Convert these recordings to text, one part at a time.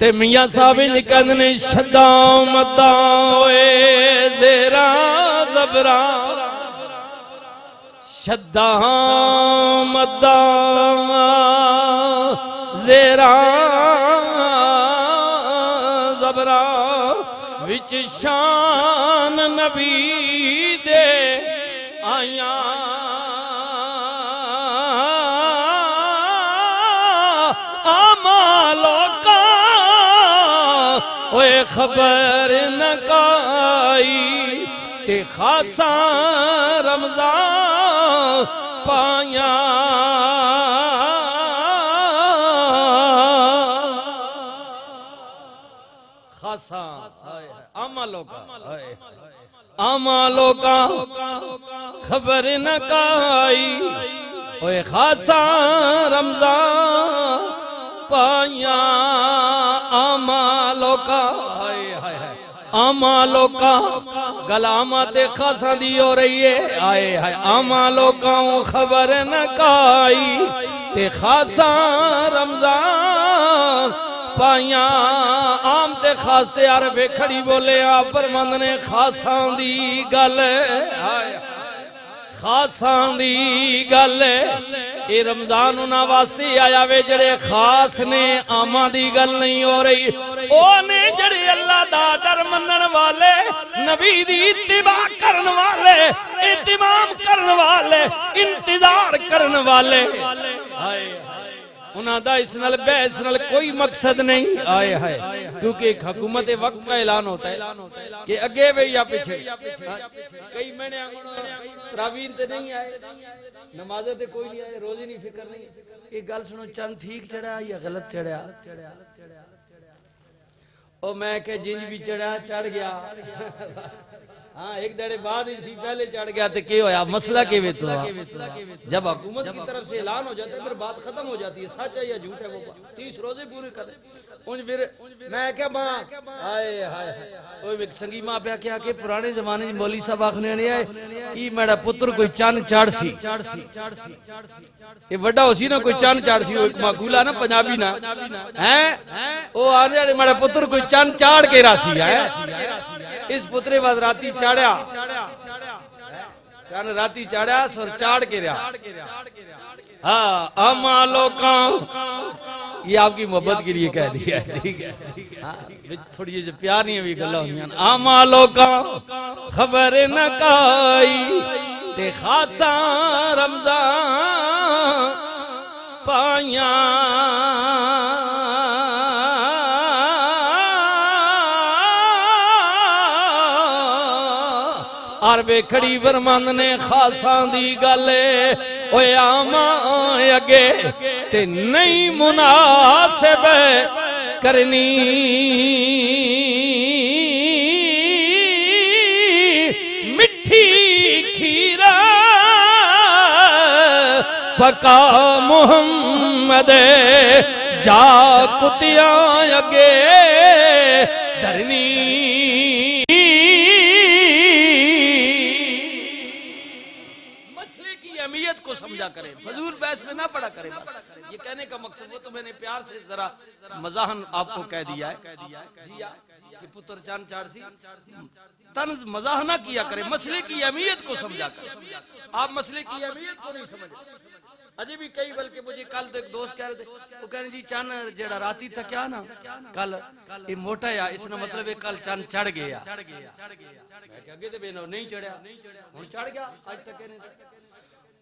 ते मियां साहब जी कहंदे ने शद्दा मद्दा ओए ज़ेरा ज़बरा शद्दा मद्दा ज़ेरा ज़बरा विच शान नबी दे आया ओए खबर न काई ते खासा रमज़ान पाया खासा आमालों का खबर न काई ओए खासा रमज़ान पाया आमालों का आमालों का गलामा ते खासा दी हो रही है आए हाय आमालों का खबर न काई ते खासा रमज़ान पाया आम ते खास ते यार वेखड़ी बोले आप परमंद ने खासा दी गल खासा दी गल ये रमजान उन्हां वास्ते आया वे जड़े खास ने आमा दी गल नहीं हो रही ओ ने जड़े अल्लाह दा डर मनन वाले नबी दी इत्तिबा करन वाले इत्तिमाम करन वाले इंतजार करन वाले हाय उन्हां दा इस नाल बहस नाल कोई मकसद नहीं आए है क्योंकि एक हुकूमत वक्त का ऐलान होता है कि आगे वे या पीछे कई महीने तरावीह ते नहीं आए नमाज़े ते कोई नहीं आए रोजे नहीं फिक्र नहीं एक गल सुनो चंद ठीक चढ़ा या गलत चढ़ा ओ मैं के जिंज भी चढ़ा चढ़ गया हाँ एक दड़े बाद इसी पहले चढ़ गया तो क्या होया मसला के वे जब हुकूमत की तरफ से ऐलान हो जाता है फिर बात खत्म हो जाती है सच है या झूठ है वो 30 रोजे पूरे करे उन फिर मैं क्या मां हाय हाय ओए संगी मां पे क्या के पुराने जमाने में मौलवी साहब आखने ने ई मेरा पुत्र कोई चंद चाड़सी ये बड़ा होसी ना कोई चंद चाड़सी एक माकूला ना पंजाबी ना हैं ओ आने मेरा पुत्र कोई चंद चाड़ के रासी है इस पुत्रे बाद राती चाड़ा चन राती चाड़ा सर चाड़ के रहा हाँ आमालों का ये आपकी मोहब्बत के लिए कह दिया ठीक है थोड़ी ये प्यार नहीं भी गल्ला हुई आमालों का खबर न काई ते खासा रमज़ान पाया और वेखड़ी वरमंद ने खासा दी गल ओए आमा अगे ते नहीं मुनासिब करनी मिठी खीरा पका मुहम्मद जा कुतिया अगे धरनी को समझा करे फजूल बहस में ना पड़ा करे ये कहने का मकसद वो तो मैंने प्यार से जरा मजाहन आपको कह दिया है कि पुत्र चांद चाड़सी तंज मजाह ना किया करे मसले की अहमियत को समझा करे आप मसले की अहमियत को नहीं समझ अजय भी कई बल्कि मुझे कल तो एक दोस्त कह रहे थे वो कहने जी चंद जेड़ा राती था क्या ना कल ये मोटा या इसने मतलब ये कल चंद चढ़ गया अगे तो बेनो नहीं चढ़ा हुण चढ़ गया आज तक कहने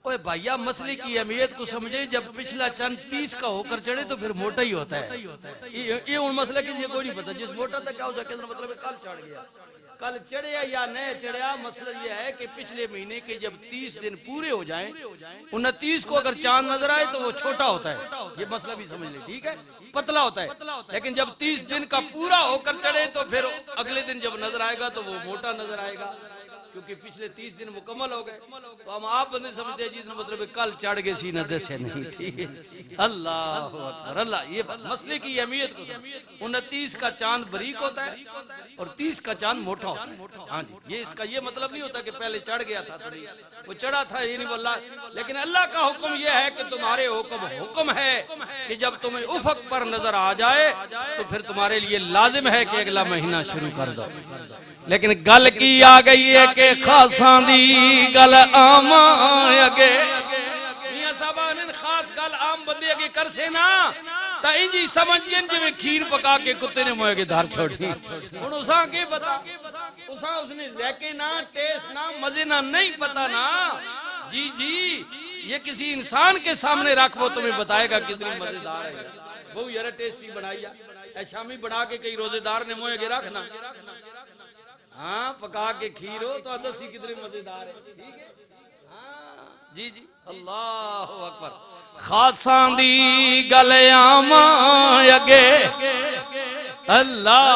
ओए भैया मसले की अहमियत को समझे जब पिछला चंद 30 का होकर चढ़े तो फिर मोटा ही होता है ये उन मसले किसी को नहीं पता जिस मोटा था क्या हो सके मतलब कल चढ़ गया कल चढ़िया या नहीं चढ़िया मसला ये है कि पिछले महीने के जब 30 दिन पूरे हो जाएं 29 को अगर चांद नजर आए तो वो छोटा होता है ये मसला भी समझ ले ठीक है पतला होता है लेकिन जब 30 दिन का पूरा होकर चढ़े तो फिर अगले दिन जब नजर आएगा तो वो मोटा नजर आएगा क्योंकि पिछले 30 दिन मुकम्मल हो गए, तो हम आप बंदे समझते हैं जिसने मतलब कल चढ़ गए सी न दसे नहीं। ठीक है, अल्लाह अकबर, अल्लाह ये मसले की अहमियत को 29 का चांद बारीक होता है और 30 का चांद मोटा होता है। हाँ जी, ये इसका ये मतलब नहीं होता कि पहले चढ़ गया था, वो चढ़ा था ये नहीं बोला, लेकिन अल्लाह का हुक्म यह है कि तुम्हारे हुक्म है कि जब तुम्हें उफक पर नजर आ जाए तो फिर तुम्हारे लिए लाजिम है कि अगला महीना शुरू कर दो। लेकिन गल की आ गई है कि खासा दी गल आम अगे, मियां साहब ने खास गल आम बंदे अगे कर से ना ता इंजी समझ गए जिवें खीर पका के कुत्ते ने मुंह के धार छोड़ी। हुन उसा के पता, उसा उसने ज़ायके ना, टेस्ट ना, मजे ना नहीं पता ना। जी जी, ये किसी इंसान के सामने रख वो तुम्हें बताएगा कितनी मजेदार है। बहु यार टेस्टी बनाई है, शामी बना के कई रोजेदार ने मुंह के रखना, हाँ पका के खीर हो तो दसी कितने मजेदार है। ठीक है, हाँ जी जी, अल्लाह अकबर। खासा दी गल आम अगे अल्लाह,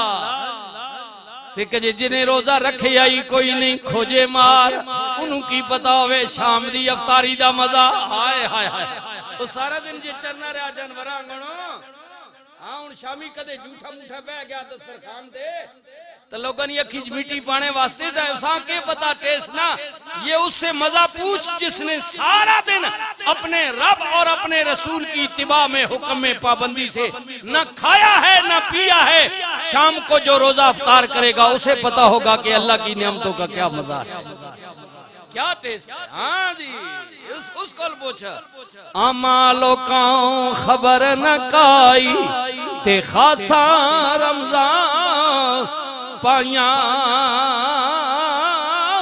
ठीक है जी, जिन्हें रोजा रखे आई कोई नहीं खोजे मार, उन्होंने की पता होवे शाम दी अफतारी दा मजा। हाय हाय हाय, तो सारा दिन जे चरना रहा जानवर आंगणो, हाँ हुन शामी कदे झूठा मूठा बह गया दस्तरखान दे तो लोगों ने अखी मीठी पाने वास्ते उसा के पता टेस्ट ना, ये उससे मजा पूछ जिसने सारा दिन अपने रब और अपने रसूल की इत्तिबा में हुक्म में पाबंदी से न खाया है न पिया है। शाम को जो रोजा अफ्तार करेगा उसे पता होगा कि अल्लाह की नेमतों का क्या मजा है, क्या टेस्ट है। हाँ जी, उसको पूछा आमा लोकां खबर न काई ते खासा रमजान पाया,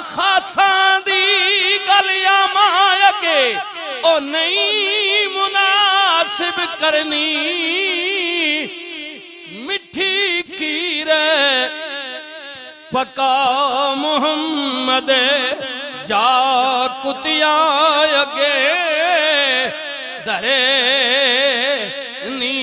खासा दी गलिया माया के ओ नहीं मुनासिब करनी, मिठी खीर पका मोहम्मद जा कुतिया अगे दरे नी